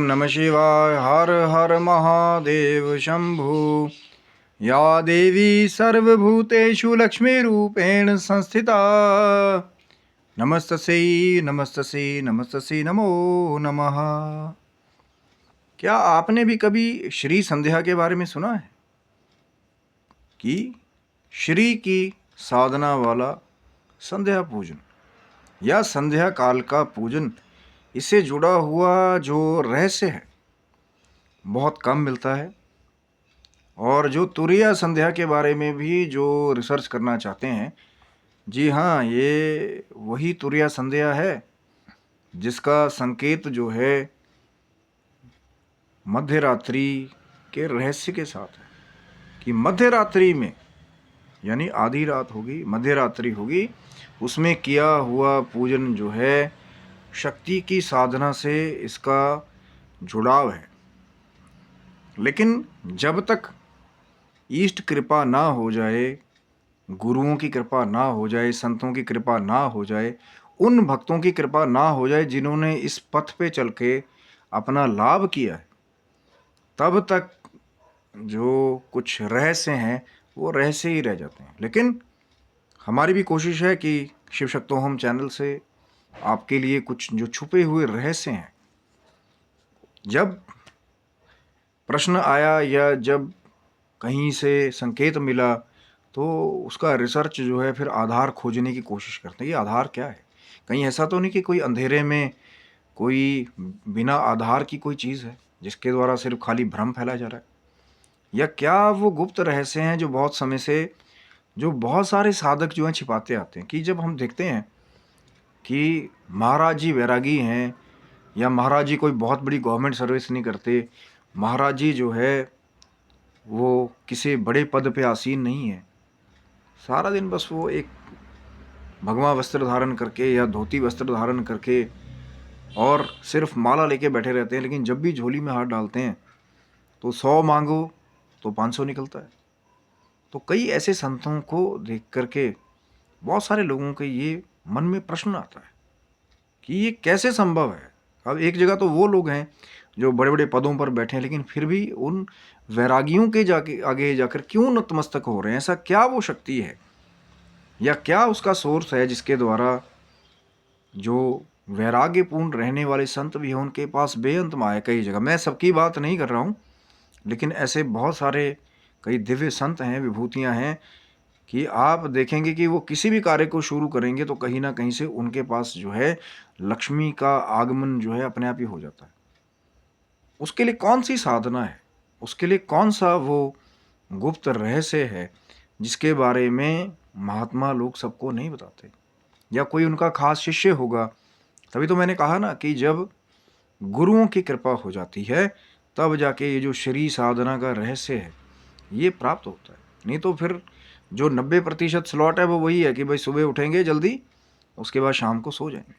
नमः शिवाय। हर हर महादेव शंभु। या देवी सर्वभूतेषु लक्ष्मीरूपेण संस्थिता नमस्तस्यै नमस्तस्यै नमस्तस्यै नमो नमः। क्या आपने भी कभी श्री संध्या के बारे में सुना है कि श्री की साधना वाला संध्या पूजन या संध्या काल का पूजन, इससे जुड़ा हुआ जो रहस्य है बहुत कम मिलता है। और जो तुरीया संध्या के बारे में भी जो रिसर्च करना चाहते हैं, जी हाँ, ये वही तुरीया संध्या है जिसका संकेत जो है मध्य रात्रि के रहस्य के साथ है कि मध्य रात्रि में, यानी आधी रात होगी, मध्य रात्रि होगी, उसमें किया हुआ पूजन जो है शक्ति की साधना से इसका जुड़ाव है। लेकिन जब तक ईष्ट कृपा ना हो जाए, गुरुओं की कृपा ना हो जाए, संतों की कृपा ना हो जाए, उन भक्तों की कृपा ना हो जाए जिन्होंने इस पथ पे चल के अपना लाभ किया है, तब तक जो कुछ रहस्य हैं वो रहस्य ही रह जाते हैं। लेकिन हमारी भी कोशिश है कि शिव शक्तोहम चैनल से आपके लिए कुछ जो छुपे हुए रहस्य हैं, जब प्रश्न आया या जब कहीं से संकेत मिला तो उसका रिसर्च जो है फिर आधार खोजने की कोशिश करते हैं। ये आधार क्या है? कहीं ऐसा तो नहीं कि कोई अंधेरे में कोई बिना आधार की कोई चीज़ है जिसके द्वारा सिर्फ खाली भ्रम फैला जा रहा है? या क्या वो गुप्त रहस्य हैं जो बहुत समय से जो बहुत सारे साधक जो हैं छिपाते आते हैं? कि जब हम देखते हैं कि महाराज जी वैरागी हैं या महाराज जी कोई बहुत बड़ी गवर्नमेंट सर्विस नहीं करते, महाराज जी जो है वो किसी बड़े पद पे आसीन नहीं है, सारा दिन बस वो एक भगवा वस्त्र धारण करके या धोती वस्त्र धारण करके और सिर्फ माला लेके बैठे रहते हैं। लेकिन जब भी झोली में हाथ डालते हैं तो 100 मांगो तो 500 निकलता है। तो कई ऐसे संतों को देख करके बहुत सारे लोगों के ये मन में प्रश्न आता है कि ये कैसे संभव है। अब एक जगह तो वो लोग हैं जो बड़े बड़े पदों पर बैठे हैं, लेकिन फिर भी उन वैरागियों के आगे जाकर क्यों नतमस्तक हो रहे हैं? ऐसा क्या वो शक्ति है या क्या उसका सोर्स है जिसके द्वारा जो वैराग्यपूर्ण रहने वाले संत भी हैं उनके पास बेअंत माया कई जगह। मैं सबकी बात नहीं कर रहा हूँ, लेकिन ऐसे बहुत सारे कई दिव्य संत हैं, विभूतियाँ हैं कि आप देखेंगे कि वो किसी भी कार्य को शुरू करेंगे तो कहीं ना कहीं से उनके पास जो है लक्ष्मी का आगमन जो है अपने आप ही हो जाता है। उसके लिए कौन सी साधना है, उसके लिए कौन सा वो गुप्त रहस्य है जिसके बारे में महात्मा लोग सबको नहीं बताते, या कोई उनका खास शिष्य होगा। तभी तो मैंने कहा ना कि जब गुरुओं की कृपा हो जाती है तब जाके ये जो श्री साधना का रहस्य है ये प्राप्त होता है। नहीं तो फिर जो 90% स्लॉट है वो वही है कि भाई सुबह उठेंगे जल्दी, उसके बाद शाम को सो जाएंगे।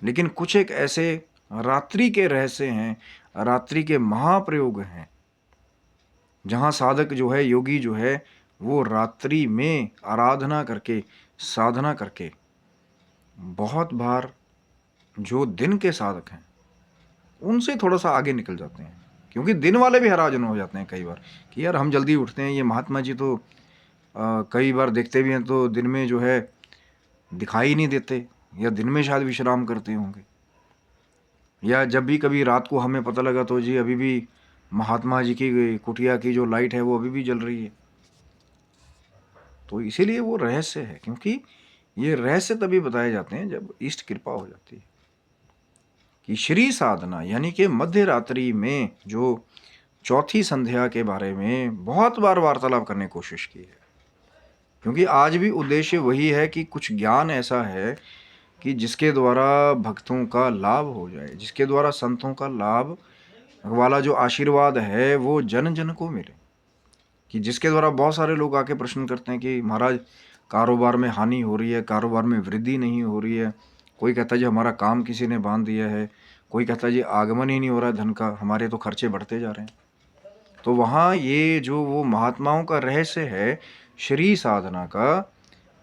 लेकिन कुछ एक ऐसे रात्रि के रहस्य हैं, रात्रि के महाप्रयोग हैं, जहाँ साधक जो है, योगी जो है, वो रात्रि में आराधना करके, साधना करके बहुत बार जो दिन के साधक हैं उनसे थोड़ा सा आगे निकल जाते हैं। क्योंकि दिन वाले भी हराजन हो जाते हैं कई बार कि यार हम जल्दी उठते हैं, ये महात्मा जी तो कई बार देखते भी हैं तो दिन में जो है दिखाई नहीं देते, या दिन में शायद विश्राम करते होंगे, या जब भी कभी रात को हमें पता लगा तो जी अभी भी महात्मा जी की कुटिया की जो लाइट है वो अभी भी जल रही है। तो इसीलिए वो रहस्य है, क्योंकि ये रहस्य तभी बताए जाते हैं जब इष्ट कृपा हो जाती है। कि श्री साधना यानी कि मध्य रात्रि में जो चौथी संध्या के बारे में बहुत बार वार्तालाप करने की कोशिश की है, क्योंकि आज भी उद्देश्य वही है कि कुछ ज्ञान ऐसा है कि जिसके द्वारा भक्तों का लाभ हो जाए, जिसके द्वारा संतों का लाभ वाला जो आशीर्वाद है वो जन जन को मिले। कि जिसके द्वारा बहुत सारे लोग आके प्रश्न करते हैं कि महाराज कारोबार में हानि हो रही है, कारोबार में वृद्धि नहीं हो रही है। कोई कहता है जी हमारा काम किसी ने बांध दिया है, कोई कहता है जी आगमन ही नहीं हो रहा है धन का, हमारे तो खर्चे बढ़ते जा रहे हैं। तो वहाँ ये जो वो महात्माओं का रहस्य है श्री साधना का,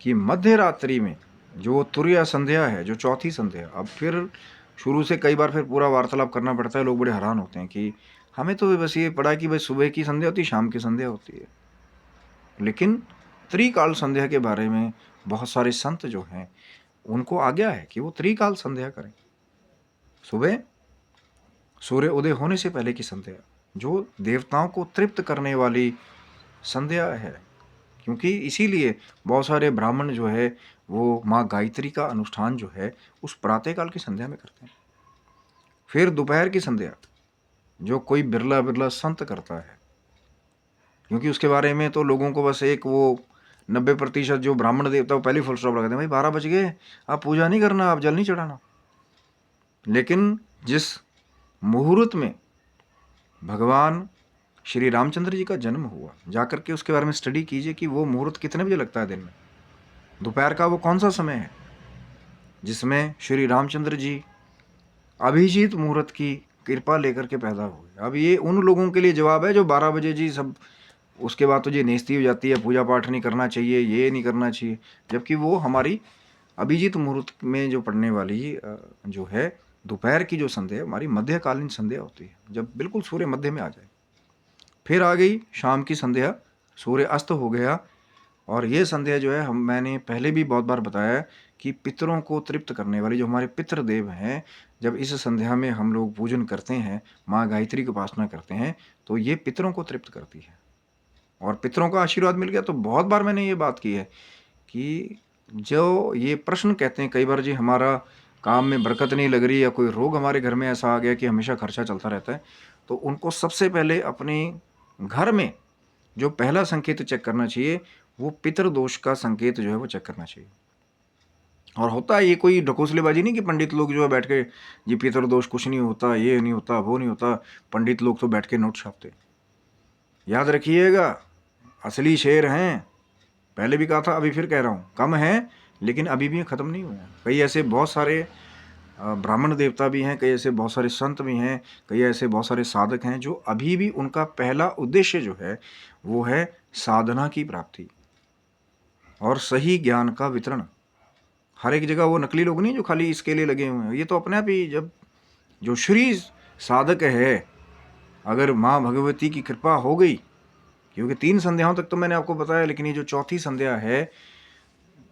कि मध्य रात्रि में जो तुरीया संध्या है, जो चौथी संध्या, अब फिर शुरू से कई बार फिर पूरा वार्तालाप करना पड़ता है। लोग बड़े हैरान होते हैं कि हमें तो बस ये पड़ा कि भाई सुबह की संध्या होती है, शाम की संध्या होती है, लेकिन त्रिकाल संध्या के बारे में बहुत सारे संत जो हैं उनको आज्ञा है कि वो त्रिकाल संध्या करें। सुबह सूर्य उदय होने से पहले की संध्या जो देवताओं को तृप्त करने वाली संध्या है, क्योंकि इसीलिए बहुत सारे ब्राह्मण जो है वो माँ गायत्री का अनुष्ठान जो है उस प्रातःकाल की संध्या में करते हैं। फिर दोपहर की संध्या जो कोई बिरला बिरला संत करता है, क्योंकि उसके बारे में तो लोगों को बस एक वो 90% जो ब्राह्मण देवता वो पहले फुल स्टॉप लगाते हैं, भाई 12 बज गए, आप पूजा नहीं करना, आप जल नहीं चढ़ाना। लेकिन जिस मुहूर्त में भगवान श्री रामचंद्र जी का जन्म हुआ, जाकर के उसके बारे में स्टडी कीजिए कि वो मुहूर्त कितने बजे लगता है दिन में। दोपहर का वो कौन सा समय है जिसमें श्री रामचंद्र जी अभिजीत मुहूर्त की कृपा लेकर के पैदा हुए। अब ये उन लोगों के लिए जवाब है जो 12 बजे जी सब उसके बाद तो ये नेस्ती हो जाती है, पूजा पाठ नहीं करना चाहिए, ये नहीं करना चाहिए, जबकि वो हमारी अभिजीत मुहूर्त में जो पड़ने वाली जो है दोपहर की जो संध्या हमारी मध्यकालीन संध्या होती है, जब बिल्कुल सूर्य मध्य में आ जाए। फिर आ गई शाम की संध्या, सूर्य अस्त हो गया, और ये संध्या जो है मैंने पहले भी बहुत बार बताया कि पितरों को तृप्त करने वाली जो हमारे पितृदेव हैं, जब इस संध्या में हम लोग पूजन करते हैं, माँ गायत्री की उपासना करते हैं, तो ये पितरों को तृप्त करती है और पितरों का आशीर्वाद मिल गया। तो बहुत बार मैंने ये बात की है कि जो ये प्रश्न कहते हैं कई बार जी हमारा काम में बरकत नहीं लग रही या कोई रोग हमारे घर में ऐसा आ गया कि हमेशा खर्चा चलता रहता है, तो उनको सबसे पहले अपने घर में जो पहला संकेत चेक करना चाहिए वो पितृदोष का संकेत जो है वो चेक करना चाहिए। और होता है ये कोई ढकोसलेबाजी नहीं कि पंडित लोग जो है बैठ के जी पितृदोष कुछ नहीं होता, ये नहीं होता, वो नहीं होता, पंडित लोग तो बैठ के नोट छापते। याद रखिएगा असली शेर हैं, पहले भी कहा था अभी फिर कह रहा हूँ, कम हैं लेकिन अभी भी ख़त्म नहीं हुए हैं। कई ऐसे बहुत सारे ब्राह्मण देवता भी हैं, कई ऐसे बहुत सारे संत भी हैं, कई ऐसे बहुत सारे साधक हैं जो अभी भी उनका पहला उद्देश्य जो है वो है साधना की प्राप्ति और सही ज्ञान का वितरण। हर एक जगह वो नकली लोग नहीं जो खाली इसके लिए लगे हुए हैं, ये तो अपने आप ही जब जो श्री साधक है, अगर माँ भगवती की कृपा हो गई, क्योंकि 3 संध्याओं तक तो मैंने आपको बताया, लेकिन ये जो चौथी संध्या है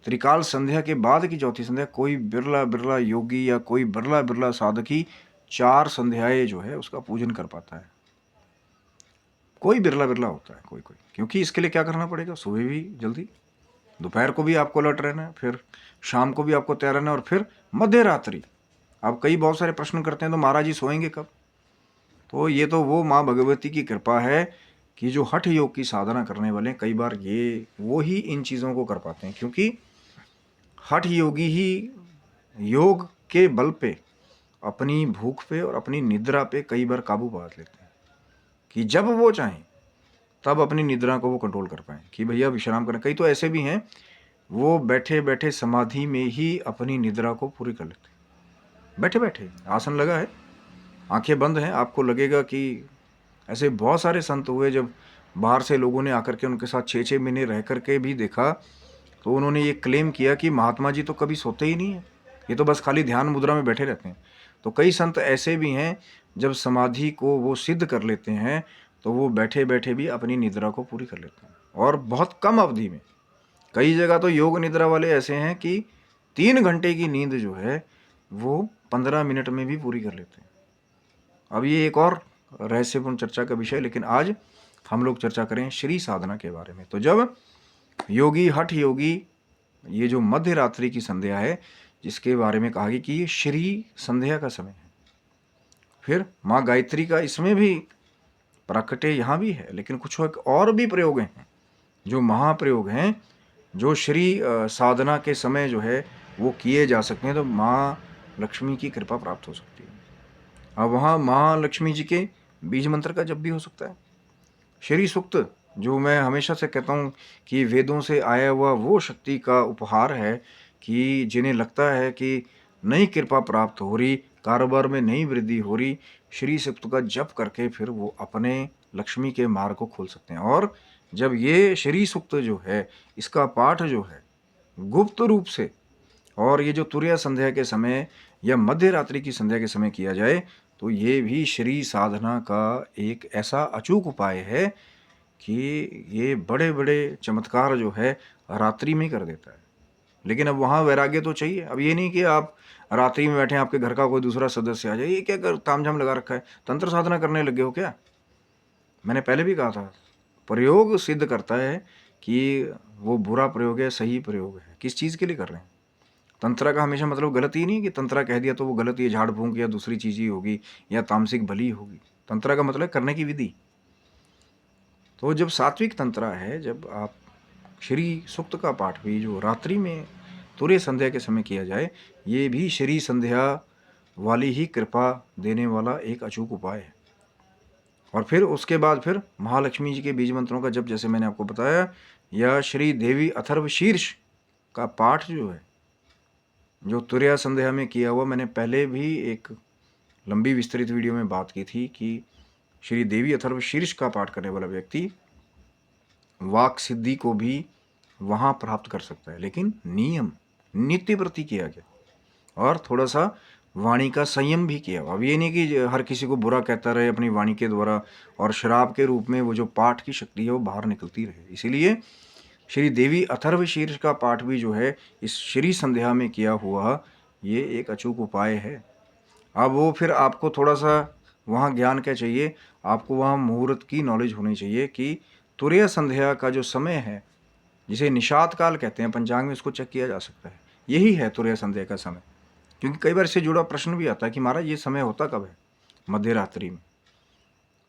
त्रिकाल संध्या के बाद की चौथी संध्या, कोई बिरला बिरला योगी या कोई बिरला बिरला साधक ही 4 संध्याएं जो है उसका पूजन कर पाता है। कोई बिरला बिरला होता है, कोई कोई, क्योंकि इसके लिए क्या करना पड़ेगा, सुबह भी जल्दी, दोपहर को भी आपको अलर्ट रहना है, फिर शाम को भी आपको तैयार रहना है, और फिर मध्य रात्रि। आप कई बहुत सारे प्रश्न करते हैं तो महाराज जी सोएंगे कब, तो ये तो वो माँ भगवती की कृपा है कि जो हठ योग की साधना करने वाले हैं कई बार ये वो ही इन चीज़ों को कर पाते हैं, क्योंकि हठ योगी ही योग के बल पे अपनी भूख पे और अपनी निद्रा पे कई बार काबू पा लेते हैं कि जब वो चाहें तब अपनी निद्रा को वो कंट्रोल कर पाएँ कि भैया विश्राम करें। कई तो ऐसे भी हैं वो बैठे बैठे समाधि में ही अपनी निद्रा को पूरी कर लेते हैं, बैठे बैठे आसन लगा है, आंखें बंद हैं, आपको लगेगा कि ऐसे बहुत सारे संत हुए जब बाहर से लोगों ने आकर के उनके साथ 6-6 महीने रह कर के भी देखा, तो उन्होंने ये क्लेम किया कि महात्मा जी तो कभी सोते ही नहीं है, ये तो बस खाली ध्यान मुद्रा में बैठे रहते हैं। तो कई संत ऐसे भी हैं जब समाधि को वो सिद्ध कर लेते हैं तो वो बैठे बैठे भी अपनी निद्रा को पूरी कर लेते हैं, और बहुत कम अवधि में। कई जगह तो योग निद्रा वाले ऐसे हैं कि 3 घंटे की नींद जो है वो 15 मिनट में भी पूरी कर लेते हैं। अब ये एक और रहस्यपूर्ण चर्चा का विषय, लेकिन आज हम लोग चर्चा करें श्री साधना के बारे में। तो जब योगी हठ योगी ये जो मध्य रात्रि की संध्या है जिसके बारे में कहा गया कि ये श्री संध्या का समय है, फिर माँ गायत्री का इसमें भी प्रकटे यहाँ भी है, लेकिन कुछ और भी प्रयोग हैं जो महाप्रयोग हैं जो श्री साधना के समय जो है वो किए जा सकते हैं, तो माँ लक्ष्मी की कृपा प्राप्त हो सकती है। अब वहाँ माँ लक्ष्मी जी के बीज मंत्र का जप भी हो सकता है। श्री सूक्त जो मैं हमेशा से कहता हूँ कि वेदों से आया हुआ वो शक्ति का उपहार है कि जिन्हें लगता है कि नई कृपा प्राप्त हो रही, कारोबार में नई वृद्धि हो रही, श्री सूक्त का जप करके फिर वो अपने लक्ष्मी के मार्ग को खोल सकते हैं। और जब ये श्री सूक्त जो है इसका पाठ जो है गुप्त रूप से, और ये जो तुरैया संध्या के समय या मध्य रात्रि की संध्या के समय किया जाए तो ये भी श्री साधना का एक ऐसा अचूक उपाय है कि ये बड़े बड़े चमत्कार जो है रात्रि में कर देता है। लेकिन अब वहाँ वैराग्य तो चाहिए। अब ये नहीं कि आप रात्रि में बैठे आपके घर का कोई दूसरा सदस्य आ जाए, ये क्या कर तामझाम लगा रखा है, तंत्र साधना करने लगे हो क्या? मैंने पहले भी कहा था, प्रयोग सिद्ध करता है कि वो बुरा प्रयोग है सही प्रयोग है, किस चीज़ के लिए कर रहे हैं। तंत्र का हमेशा मतलब गलत ही नहीं कि तंत्रा कह दिया तो वो गलत, ये झाड़ फूंक या दूसरी चीज़ ही होगी या तामसिक बलि होगी। तंत्रा का मतलब करने की विधि। तो जब सात्विक तंत्रा है, जब आप श्री सूक्त का पाठ भी जो रात्रि में तुर्य संध्या के समय किया जाए, ये भी श्री संध्या वाली ही कृपा देने वाला एक अचूक उपाय है। और फिर उसके बाद फिर महालक्ष्मी जी के बीज मंत्रों का जब, जैसे मैंने आपको बताया, या श्री देवी अथर्व शीर्ष का पाठ जो है, जो तुर्या संध्या में किया हुआ, मैंने पहले भी एक लंबी विस्तृत वीडियो में बात की थी कि श्री देवी अथर्व शीर्ष का पाठ करने वाला व्यक्ति वाक सिद्धि को भी वहाँ प्राप्त कर सकता है, लेकिन नियम नित्य प्रति किया गया और थोड़ा सा वाणी का संयम भी किया। अब ये नहीं कि हर किसी को बुरा कहता रहे अपनी वाणी के द्वारा और शराब के रूप में वो जो पाठ की शक्ति है वो बाहर निकलती रहे। इसीलिए श्री देवी अथर्व शीर्ष का पाठ भी जो है इस श्री संध्या में किया हुआ ये एक अचूक उपाय है। अब वो फिर आपको थोड़ा सा वहाँ ज्ञान क्या चाहिए, आपको वहाँ मुहूर्त की नॉलेज होनी चाहिए कि तुर्य संध्या का जो समय है, जिसे निषाद काल कहते हैं, पंचांग में इसको चेक किया जा सकता है, यही है तुर्य संध्या का समय। क्योंकि कई बार इससे जुड़ा प्रश्न भी आता है कि महाराज ये समय होता कब है, मध्य रात्रि में।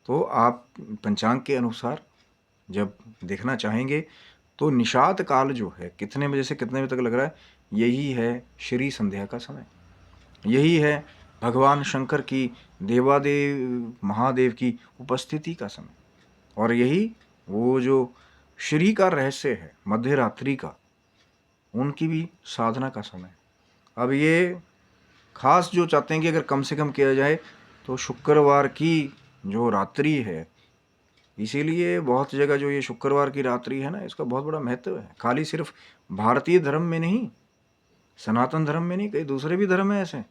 तो आप पंचांग के अनुसार जब देखना चाहेंगे तो निषाद काल जो है कितने बजे से कितने बजे तक लग रहा है, यही है श्री संध्या का समय। यही है भगवान शंकर की, देवादेव महादेव की उपस्थिति का समय। और यही वो जो श्री का रहस्य है मध्य रात्रि का, उनकी भी साधना का समय। अब ये खास जो चाहते हैं कि अगर कम से कम किया जाए तो शुक्रवार की जो रात्रि है, इसीलिए बहुत जगह जो ये शुक्रवार की रात्रि है ना, इसका बहुत बड़ा महत्व है। खाली सिर्फ भारतीय धर्म में नहीं, सनातन धर्म में नहीं, कई दूसरे भी धर्म है ऐसे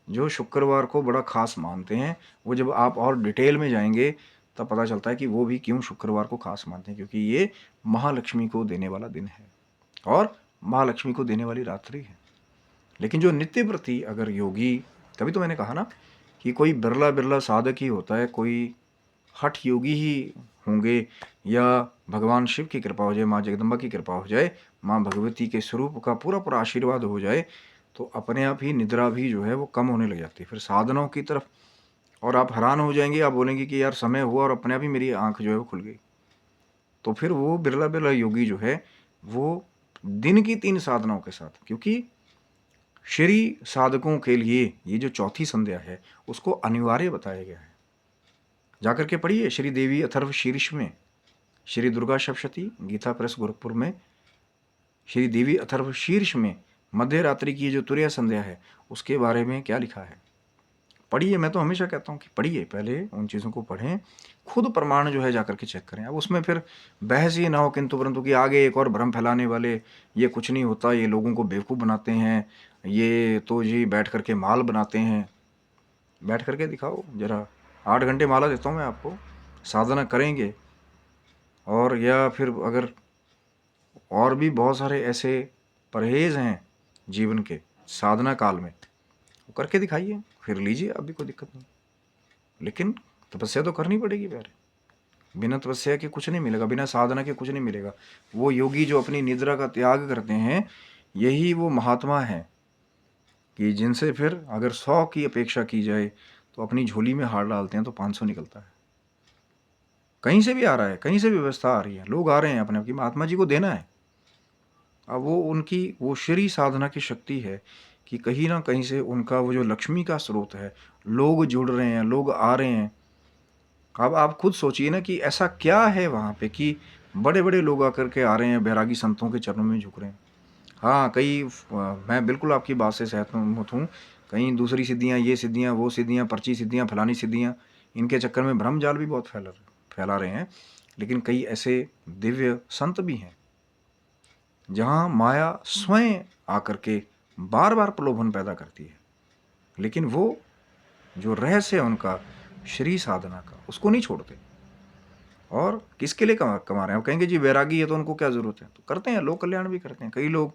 जो शुक्रवार को बड़ा खास मानते हैं। वो जब आप और डिटेल में जाएंगे तब पता चलता है कि वो भी क्यों शुक्रवार को खास मानते हैं, क्योंकि ये महालक्ष्मी को देने वाला दिन है और महालक्ष्मी को देने वाली रात्रि है। लेकिन जो नित्य प्रति अगर योगी, तभी तो मैंने कहा ना कि कोई बिरला बिरला साधक ही होता है, कोई हठ योगी ही होंगे, या भगवान शिव की कृपा हो जाए, माँ जगदम्बा की कृपा हो जाए, माँ भगवती के स्वरूप का पूरा पूरा आशीर्वाद हो जाए, तो अपने आप ही निद्रा भी जो है वो कम होने लग जाती है फिर साधनाओं की तरफ। और आप हैरान हो जाएंगे, आप बोलेंगे कि यार समय हुआ और अपने आप ही मेरी आंख जो है वो खुल गई। तो फिर वो बिरला बिरला योगी जो है वो दिन की 3 साधनाओं के साथ, क्योंकि श्री साधकों के लिए ये जो चौथी संध्या है उसको अनिवार्य बताया गया है। जाकर के पढ़िए श्री देवी अथर्व शीर्ष में, श्री दुर्गा सप्तशती गीता प्रेस गोरखपुर में, श्री देवी अथर्व शीर्ष में मध्य रात्रि की जो तुर्य संध्या है उसके बारे में क्या लिखा है, पढ़िए। मैं तो हमेशा कहता हूँ कि पढ़िए, पहले उन चीज़ों को पढ़ें, खुद प्रमाण जो है जाकर के चेक करें। अब उसमें फिर बहस ये ना हो किंतु परंतु कि आगे एक और भ्रम फैलाने वाले, ये कुछ नहीं होता, ये लोगों को बेवकूफ़ बनाते हैं, ये तो जी बैठ करके माल बनाते हैं। बैठ करके दिखाओ जरा, 8 घंटे माला देता हूँ मैं आपको, साधना करेंगे। और या फिर अगर और भी बहुत सारे ऐसे परहेज़ हैं जीवन के साधना काल में, वो करके दिखाइए, फिर लीजिए, अभी कोई दिक्कत नहीं। लेकिन तपस्या तो करनी पड़ेगी प्यारे, बिना तपस्या के कुछ नहीं मिलेगा, बिना साधना के कुछ नहीं मिलेगा। वो योगी जो अपनी निद्रा का त्याग करते हैं, यही वो महात्मा है कि जिनसे फिर अगर 100 की अपेक्षा की जाए तो अपनी झोली में हार डालते हैं तो 500 निकलता है। कहीं से भी आ रहा है, कहीं से भी व्यवस्था आ रही है, लोग आ रहे हैं अपने आप की, महात्मा जी को देना है। अब वो उनकी वो श्री साधना की शक्ति है कि कहीं ना कहीं से उनका वो जो लक्ष्मी का स्रोत है, लोग जुड़ रहे हैं, लोग आ रहे हैं। अब आप खुद सोचिए ना कि ऐसा क्या है वहाँ पे कि बड़े बड़े लोग आकर के आ रहे हैं, बैरागी संतों के चरणों में झुक रहे हैं। हाँ, कई मैं बिल्कुल आपकी बात से सहमत हूँ। कहीं दूसरी सिद्धियाँ, ये सिद्धियाँ, वो सिद्धियाँ, पर्ची सिद्धियाँ, फलानी सिद्धियाँ, इनके चक्कर में भ्रम जाल भी बहुत फैला रहे हैं। लेकिन कई ऐसे दिव्य संत भी हैं जहाँ माया स्वयं आकर के बार बार प्रलोभन पैदा करती है लेकिन वो जो रहस्य है उनका श्री साधना का, उसको नहीं छोड़ते। और किसके लिए कमा रहे हैं? आप कहेंगे जी वैरागी है तो उनको क्या ज़रूरत है, तो करते हैं, लोक कल्याण भी करते हैं। कई लोग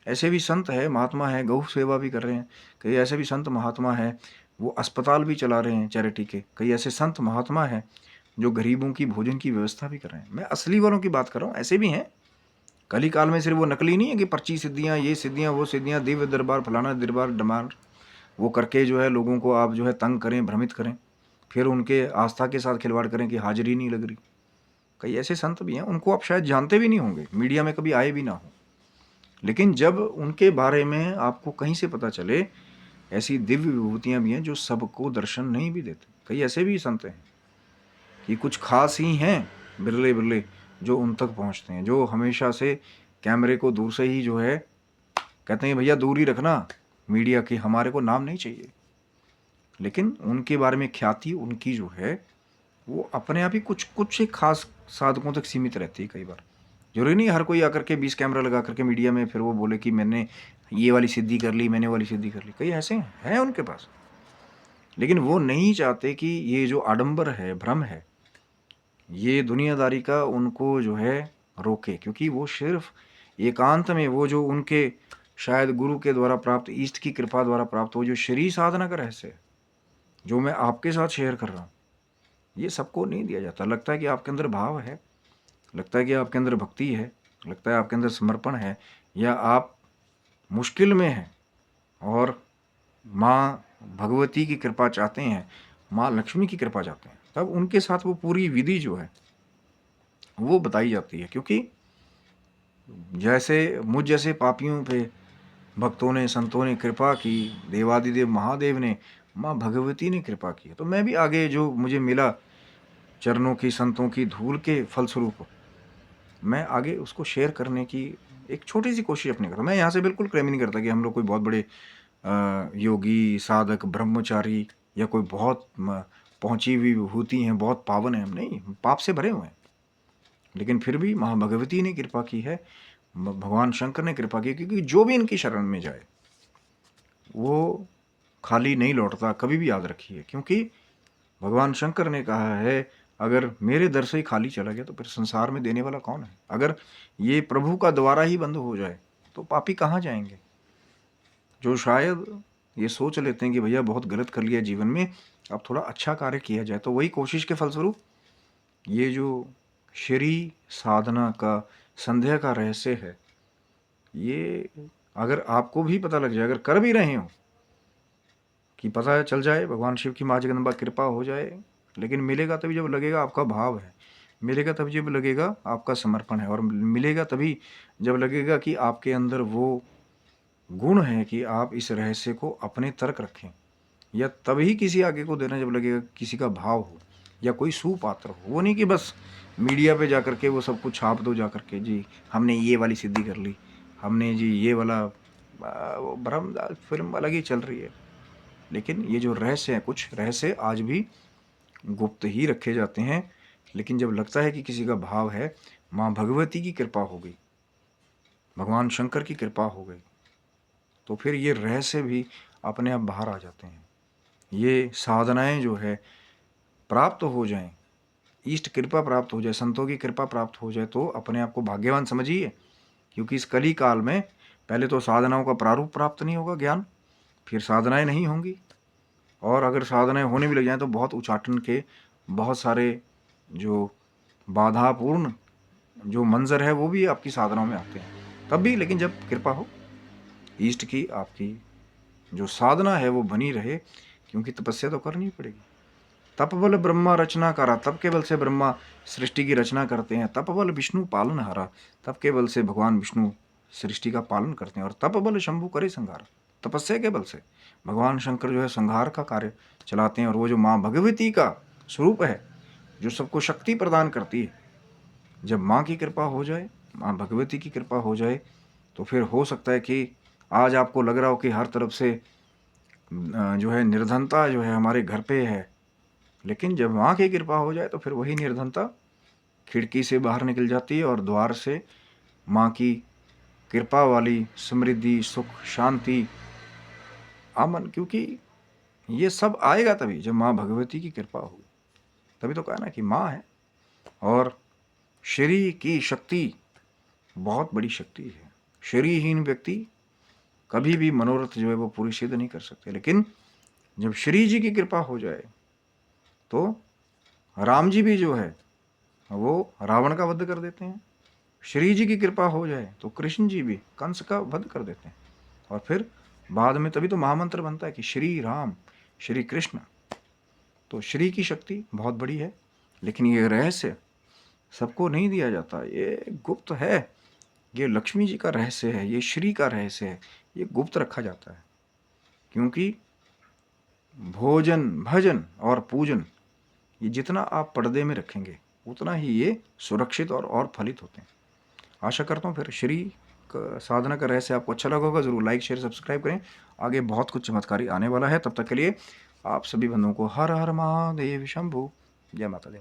ऐसे भी संत है, महात्मा है, गौ सेवा भी कर रहे हैं। कई ऐसे भी संत महात्मा है, वो अस्पताल भी चला रहे हैं चैरिटी के। कई ऐसे संत महात्मा है जो गरीबों की भोजन की व्यवस्था भी कर रहे हैं। मैं असली वालों की बात कर रहा हूँ, ऐसे भी हैं। कली काल में सिर्फ वो नकली नहीं है कि पर्ची सिद्धियाँ, ये सिद्धियाँ, वो सिद्धियाँ, दिव्य दरबार, फलाना दरबार डमार, वो करके जो है लोगों को आप जो है तंग करें, भ्रमित करें, फिर उनके आस्था के साथ खिलवाड़ करें कि हाजिरी नहीं लग रही। कई ऐसे संत भी हैं, उनको आप शायद जानते भी नहीं होंगे, मीडिया में कभी आए भी ना हो, लेकिन जब उनके बारे में आपको कहीं से पता चले, ऐसी दिव्य विभूतियाँ भी हैं जो सबको दर्शन नहीं भी देते। कई ऐसे भी संत हैं कि कुछ खास ही हैं, बिरले बिरले, जो उन तक पहुँचते हैं, जो हमेशा से कैमरे को दूर से ही जो है कहते हैं भैया दूर ही रखना मीडिया की, हमारे को नाम नहीं चाहिए। लेकिन उनके बारे में ख्याति उनकी जो है वो अपने आप ही कुछ कुछ एक खास साधकों तक सीमित रहती है। कई बार जरूरी नहीं हर कोई आकर के 20 कैमरा लगा करके मीडिया में फिर वो बोले कि मैंने ये वाली सिद्धि कर ली, मैंने वाली सिद्धि कर ली। कई ऐसे हैं उनके पास, लेकिन वो नहीं चाहते कि ये जो आडंबर है, भ्रम है, ये दुनियादारी का उनको जो है रोके, क्योंकि वो सिर्फ एकांत में वो जो उनके शायद गुरु के द्वारा प्राप्त, ईष्ट की कृपा द्वारा प्राप्त वो जो शरीर साधना का रहस्य है, जो मैं आपके साथ शेयर कर रहा हूँ, ये सबको नहीं दिया जाता। लगता है कि आपके अंदर भाव है, लगता है कि आपके अंदर भक्ति है, लगता है आपके अंदर समर्पण है, या आप मुश्किल में हैं और माँ भगवती की कृपा चाहते हैं, माँ लक्ष्मी की कृपा चाहते हैं, तब उनके साथ वो पूरी विधि जो है वो बताई जाती है। क्योंकि जैसे मुझ जैसे पापियों पे भक्तों ने, संतों ने कृपा की, देवादिदेव महादेव ने, माँ भगवती ने कृपा की, तो मैं भी आगे जो मुझे मिला चरणों की, संतों की धूल के फलस्वरूप, मैं आगे उसको शेयर करने की एक छोटी सी कोशिश अपनी करता हूँ। मैं यहाँ से बिल्कुल क्लेम नहीं करता कि हम लोग कोई बहुत बड़े योगी, साधक, ब्रह्मचारी या कोई बहुत पहुँची हुई विभूति हैं, बहुत पावन हैं। हम नहीं, पाप से भरे हुए हैं, लेकिन फिर भी माँ भगवती ने कृपा की है, भगवान शंकर ने कृपा की, क्योंकि जो भी इनकी शरण में जाए वो खाली नहीं लौटता, कभी भी याद रखिए। क्योंकि भगवान शंकर ने कहा है अगर मेरे दर से ही खाली चला गया तो फिर संसार में देने वाला कौन है? अगर ये प्रभु का द्वारा ही बंद हो जाए तो पापी कहाँ जाएंगे? जो शायद ये सोच लेते हैं कि भैया बहुत गलत कर लिया जीवन में, अब थोड़ा अच्छा कार्य किया जाए, तो वही कोशिश के फलस्वरूप ये जो श्री साधना का, संध्या का रहस्य है, ये अगर आपको भी पता लग जाए, अगर कर भी रहे हो कि पता चल जाए, भगवान शिव की माँ जगदम्बा कृपा हो जाए, लेकिन मिलेगा तभी जब लगेगा आपका भाव है, मिलेगा तभी जब लगेगा आपका समर्पण है, और मिलेगा तभी जब लगेगा कि आपके अंदर वो गुण है कि आप इस रहस्य को अपने तर्क रखें, या तभी किसी आगे को देना जब लगेगा किसी का भाव हो या कोई सुपात्र हो। वो नहीं कि बस मीडिया पे जा करके वो सब कुछ छाप दो, जा करके जी हमने ये वाली सिद्धि कर ली, हमने जी ये वाला, वो भ्रम फिल्म अलग ही चल रही है। लेकिन ये जो रहस्य है, कुछ रहस्य आज भी गुप्त ही रखे जाते हैं, लेकिन जब लगता है कि किसी का भाव है, माँ भगवती की कृपा हो गई, भगवान शंकर की कृपा हो गई, तो फिर ये रहस्य भी अपने आप बाहर आ जाते हैं। ये साधनाएं जो है प्राप्त हो जाएं, इष्ट कृपा प्राप्त हो जाए, संतों की कृपा प्राप्त हो जाए, तो अपने आप को भाग्यवान समझिए। क्योंकि इस कली काल में पहले तो साधनाओं का प्रारूप प्राप्त नहीं होगा, ज्ञान, फिर साधनाएं नहीं होंगी, और अगर साधनाएं होने भी लग जाएं तो बहुत उच्चाटन के, बहुत सारे जो बाधापूर्ण जो मंजर है वो भी आपकी साधनाओं में आते हैं तब भी। लेकिन जब कृपा हो ईष्ट की, आपकी जो साधना है वो बनी रहे, क्योंकि तपस्या तो करनी पड़ेगी। तप बल ब्रह्मा रचना करा, तप के बल से ब्रह्मा सृष्टि की रचना करते हैं। तप बल विष्णु पालन हारा, तप के बल से भगवान विष्णु सृष्टि का पालन करते हैं। और तप बल शंभु करे संहार, तपस्या के बल से भगवान शंकर जो है संहार का कार्य चलाते हैं। और वो जो माँ भगवती का स्वरूप है, जो सबको शक्ति प्रदान करती है, जब माँ की कृपा हो जाए, माँ भगवती की कृपा हो जाए, तो फिर हो सकता है कि आज आपको लग रहा हो कि हर तरफ से जो है निर्धनता जो है हमारे घर पे है, लेकिन जब माँ की कृपा हो जाए तो फिर वही निर्धनता खिड़की से बाहर निकल जाती है, और द्वार से माँ की कृपा वाली समृद्धि, सुख, शांति, अमन। क्योंकि ये सब आएगा तभी जब माँ भगवती की कृपा होगी। तभी तो कहा ना कि माँ है। और श्री की शक्ति बहुत बड़ी शक्ति है। श्रीहीन व्यक्ति कभी भी मनोरथ जो है वो पूरी सिद्ध नहीं कर सकते। लेकिन जब श्री जी की कृपा हो जाए तो राम जी भी जो है वो रावण का वध कर देते हैं। श्री जी की कृपा हो जाए तो कृष्ण जी भी कंस का वध कर देते हैं। और फिर बाद में तभी तो महामंत्र बनता है कि श्री राम श्री कृष्ण। तो श्री की शक्ति बहुत बड़ी है, लेकिन ये रहस्य सबको नहीं दिया जाता। ये गुप्त है, ये लक्ष्मी जी का रहस्य है, ये श्री का रहस्य है, ये गुप्त रखा जाता है। क्योंकि भोजन भजन और पूजन ये जितना आप पर्दे में रखेंगे उतना ही ये सुरक्षित और फलित होते हैं। आशा करता हूँ फिर श्री साधना का रहस्य आपको अच्छा लगा होगा। ज़रूर लाइक शेयर सब्सक्राइब करें। आगे बहुत कुछ चमत्कारी आने वाला है। तब तक के लिए आप सभी बंधुओं को हर हर महादेव शंभु। जय माता दी।